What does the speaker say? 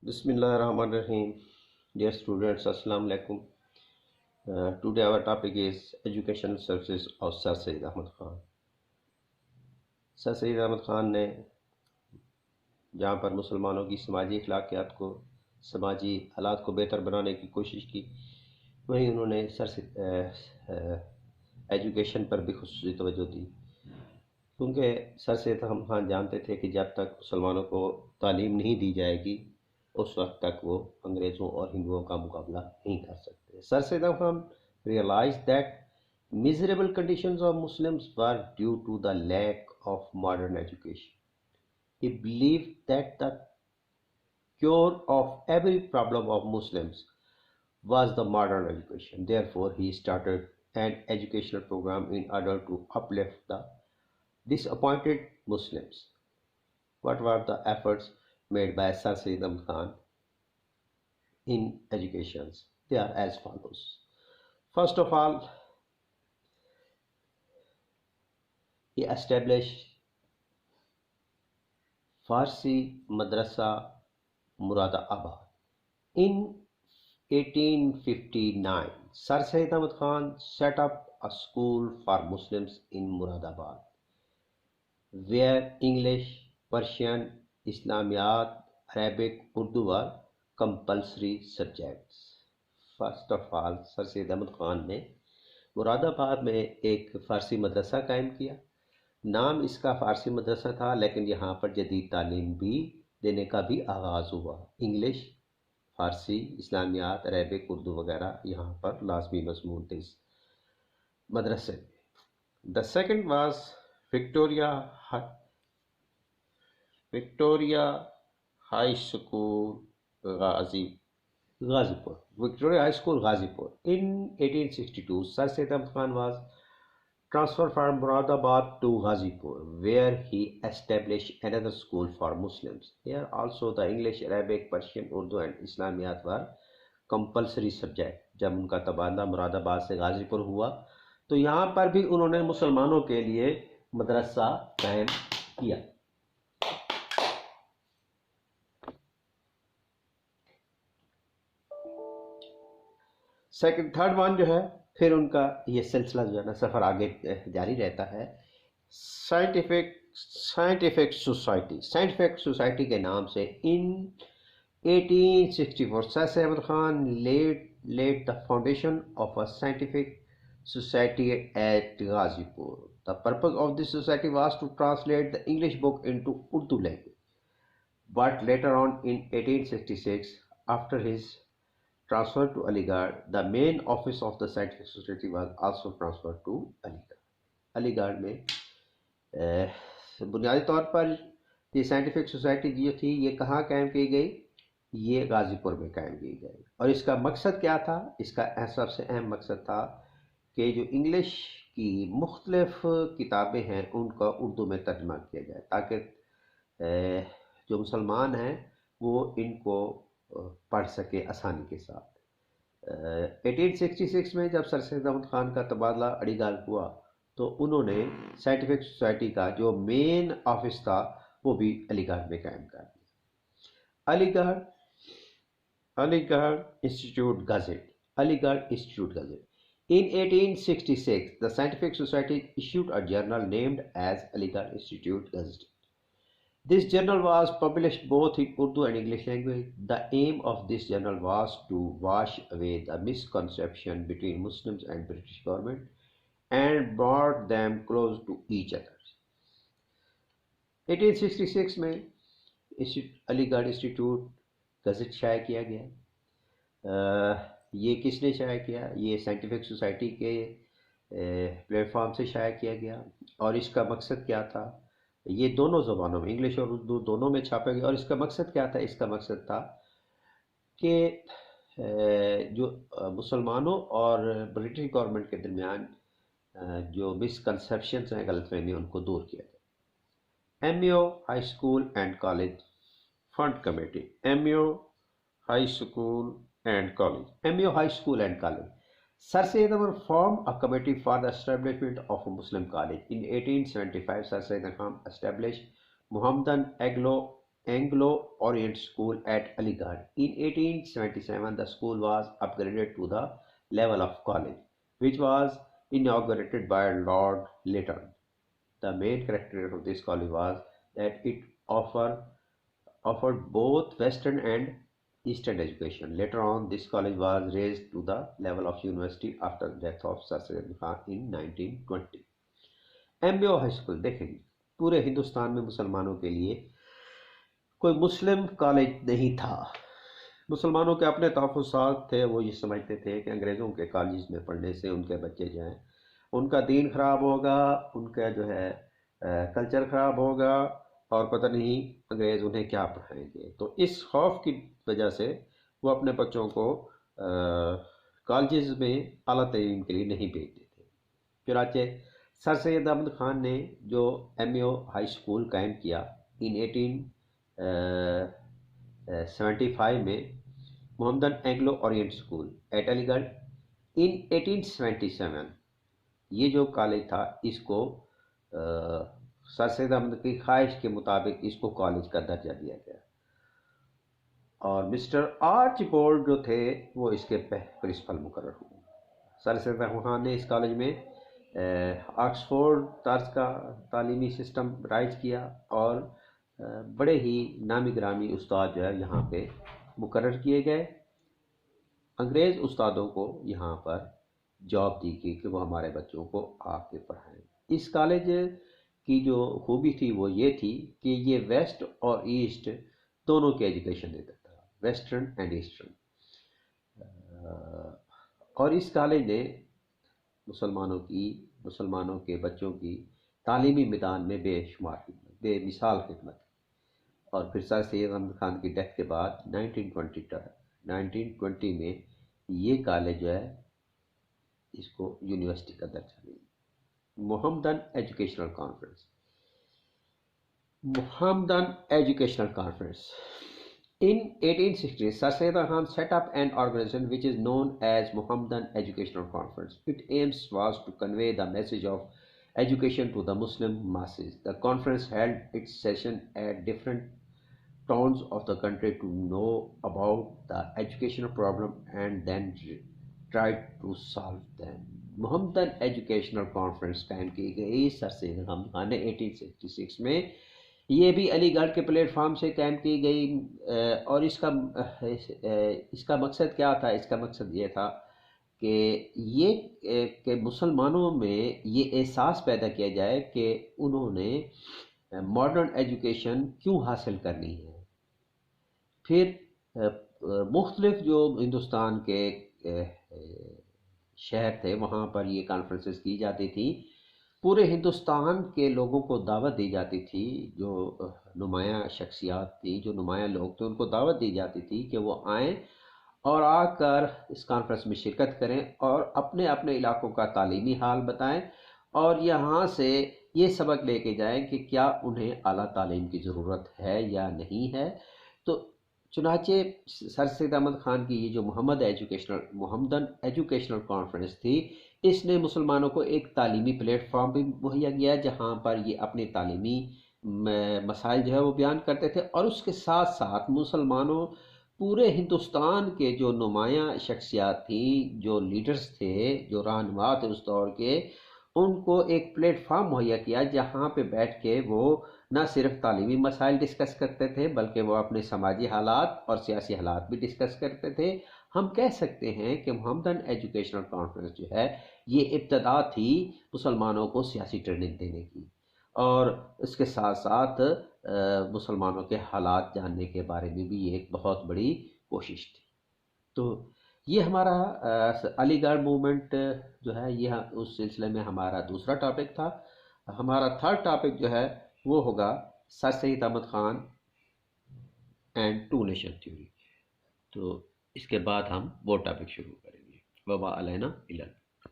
Bismillahirrahmanirrahim. Dear students, Assalamu alaikum. Today our topic is Educational Services of Sir Sayyid Ahmad Khan. Sir Sayyid Ahmad Khan ने जहाँ पर मुसलमानों की समाजी अखलाकियात को समाजी हालात को बेहतर बनाने की कोशिश की, वहीं उन्होंने एजुकेशन पर भी खुसूसी तवज्जो दी, क्योंकि सर सैयद अहमद ख़ान जानते थे कि जब तक मुसलमानों को तालीम नहीं दी जाएगी उस वक्त तक वो अंग्रेज़ों और हिंदुओं का मुकाबला नहीं कर सकते। Sir Sayyid Ahmad Khan realized that miserable conditions of Muslims were due to the lack of modern education. He believed that the cure of every problem of Muslims was the modern education. Therefore, he started an educational program in order to uplift the disappointed Muslims. What were the efforts made by Sir Sayyid Ahmad Khan in educations? They are as follows. First of all, he established Farsi Madrasa Muradabad. In 1859, Sir Sayyid Ahmad Khan set up a school for Muslims in Muradabad, where English, Persian, Islamiyat, Arabic, Urdu were compulsory subjects. First of all Sir Sayyid Ahmad Khan ने मुरादाबाद में एक फ़ारसी मदरसा कायम किया। नाम इसका फ़ारसी मदरसा था, लेकिन यहाँ पर जदीद तालीम भी देने का भी आगाज़ हुआ। इंग्लिश, फ़ारसी, इस्लामियात, अरबिक, उर्दू वगैरह यहाँ पर लाजमी मज़मून थे इस मदरसे में। The second was Victoria high school Ghazipur, Victoria High School, Ghazipur. In 1862, Sir Sayyid Ahmad Khan was transferred from Muradabad to Ghazipur, where he established another school for Muslims. Here also the English, Arabic, Persian, Urdu and Islamiyat were compulsory subject. जब उनका तबादला मुरादाबाद से गाजीपुर हुआ तो यहाँ पर भी उन्होंने मुसलमानों के लिए मदरसा कायम किया। थर्ड वन जो है, फिर उनका ये सिलसिला जो है ना सफ़र आगे जारी रहता है। साइंटिफिक सोसाइटी के नाम से in 1864 Sir Sayyid Ahmad Khan laid the foundation of a scientific society at Ghazipur. The purpose of this society was to translate the English book into Urdu language. But later on in 1866, after his transfer to Aligarh, the main office of the scientific society was also transferred to Aligarh. Aligarh में बुनियादी तौर पर ये scientific society जो थी ये कहाँ कायम की गई? ये गाज़ीपुर में कायम की गई। और इसका मकसद क्या था? इसका सबसे अहम मकसद था कि जो इंग्लिश की मुख्तलिफ किताबें हैं उनका उर्दू में तर्जमा किया जाए, ताकि जो मुसलमान हैं वो इनको पढ़ सके आसानी के साथ। 1866 में जब सर सैयद अहमद ख़ान का तबादला अलीगढ़ हुआ तो उन्होंने साइंटिफिक सोसाइटी का जो मेन ऑफिस था वो भी अलीगढ़ में कायम कर दिया। Aligarh institute गazette. In 1866, the Scientific Society issued a journal named as Aligarh Institute Gazette. This journal was published both in Urdu and English language. The aim of this journal was to wash away the misconception between Muslims and British government and brought them close to each other. 1866 में Aligarh institute gazette शाया किया गया। ये किसने शाया किया? ये scientific society के प्लेटफॉर्म से शाया किया गया। और इसका मकसद क्या था? ये दोनों ज़बानों में, इंग्लिश और उर्दू दोनों में छापा गया। और इसका मकसद क्या था? इसका मकसद था कि जो मुसलमानों और ब्रिटिश गवर्नमेंट के दरमियान जो मिसकंसेप्शंस हैं, गलतफहमी, उनको दूर किया जाए। MEO high school and college fund committee, MEO high school and college. Sir Sayyid Ahmad formed a committee for the establishment of a Muslim college. In 1875, Sir Sayyid Khan established Muhammadan Anglo-Orient School at Aligarh. In 1877, the school was upgraded to the level of college, which was inaugurated by Lord Lytton. The main characteristic of this college was that it offered both Western and Eastern education. Later on, this college was raised to the level of university after the death of Sir Syed Khan in 1920. MBO high school देखें, पूरे हिंदुस्तान में मुसलमानों के लिए कोई मुस्लिम college नहीं था। मुसलमानों के अपने तहफ़्फ़ुज़ात थे, वो ये समझते थे कि अंग्रेज़ों के कॉलेज में पढ़ने से उनके बच्चे जो हैं उनका दीन ख़राब होगा, उनका जो है कल्चर ख़राब होगा और पता नहीं अंग्रेज़ उन्हें क्या पढ़ाएंगे। तो इस खौफ की वजह से वो अपने बच्चों को कॉलेज में आला तालीम के लिए नहीं भेजते थे। चुनांचे सर सैयद अहमद ख़ान ने जो एमईओ हाई स्कूल कायम किया इन 1875 में Mohammedan Anglo Oriental school at Aligarh in 1877, ये जो कॉलेज था इसको सर सैयद अहमद की ख्वाहिश के मुताबिक इसको कॉलेज का दर्जा दिया गया और मिस्टर आर्चबोल्ड जो थे वो इसके प्रिंसिपल मुकर्रर हुए। सर सैयद अहमद ख़ान ने इस कॉलेज में ऑक्सफोर्ड तर्ज का तालीमी सिस्टम राइज किया और बड़े ही नामी ग्रामी उस्ताद जो है यहाँ पे मुकर्रर किए गए। अंग्रेज़ उस्तादों को यहाँ पर जॉब दी गई कि वो हमारे बच्चों को आके पढ़ाएं। इस कॉलेज की जो खूबी थी वो ये थी कि ये वेस्ट और ईस्ट दोनों की एजुकेशन देता था, वेस्टर्न एंड ईस्टर्न। और इस कॉलेज ने मुसलमानों के बच्चों की तालीमी मैदान में बेशुमार बेमिसाल खिदमत। और फिर सर सैयद अहमद ख़ान की डेथ के बाद 1920 में ये कॉलेज जो है इसको यूनिवर्सिटी का दर्जा मिला। Mohammedan educational conference in 1860, Sir Syed Khan set up an organization which is known as Mohammedan Educational Conference. Its aims was to convey the message of education to the Muslim masses. The conference held its session at different towns of the country to know about the educational problem and then tried to solve them. Mohammedan educational conference कायम की गई sir Sayyid Ahmad Khan ने 1866 में। ये भी अलीगढ़ के platform से कायम की गई और इसका मकसद क्या था? इसका मकसद ये था कि मुसलमानों में ये एहसास पैदा किया जाए कि उन्होंने मॉडर्न एजुकेशन क्यों हासिल करनी है। फिर मुख्तलिफ जो हिंदुस्तान के शहर थे वहाँ पर ये कॉन्फ्रेंसेस की जाती थी। पूरे हिंदुस्तान के लोगों को दावत दी जाती थी, जो नुमाया शख्सियात थी, जो नुमाया लोग थे, उनको दावत दी जाती थी कि वो आएँ और आकर इस कॉन्फ्रेंस में शिरकत करें और अपने अपने इलाकों का तालीमी हाल बताएं और यहाँ से ये सबक लेके जाएं कि क्या उन्हें आला तालीम की ज़रूरत है या नहीं है। तो चुनाचे सर सैयद अहमद ख़ान की ये जो मोहम्मदन एजुकेशनल कॉन्फ्रेंस थी, इसने मुसलमानों को एक तालीमी प्लेटफॉर्म भी मुहैया किया जहाँ पर ये अपने तालीमी मसाइल जो है वो बयान करते थे और उसके साथ साथ मुसलमानों पूरे हिंदुस्तान के जो नुमाया शख्सियात थी, जो लीडर्स थे, जो रहनुमा थे उस दौर के, उनको एक प्लेटफॉर्म मुहैया किया जहाँ पे बैठ के वो न सिर्फ तालीमी मसाइल डिस्कस करते थे बल्कि वो अपने समाजी हालात और सियासी हालात भी डिस्कस करते थे। हम कह सकते हैं कि मोहम्मदन एजुकेशनल कॉन्फ्रेंस जो है ये इब्तदा थी मुसलमानों को सियासी ट्रेनिंग देने की और इसके साथ साथ मुसलमानों के हालात जानने के बारे में भी ये एक बहुत बड़ी कोशिश थी। तो ये हमारा अलीगढ़ मूवमेंट जो है ये उस सिलसिले में हमारा दूसरा टॉपिक था। हमारा थर्ड टॉपिक जो है वो होगा Sir Sayyid Ahmad Khan and two nation theory. तो इसके बाद हम वो टॉपिक शुरू करेंगे। वबा अलैना इल्लल।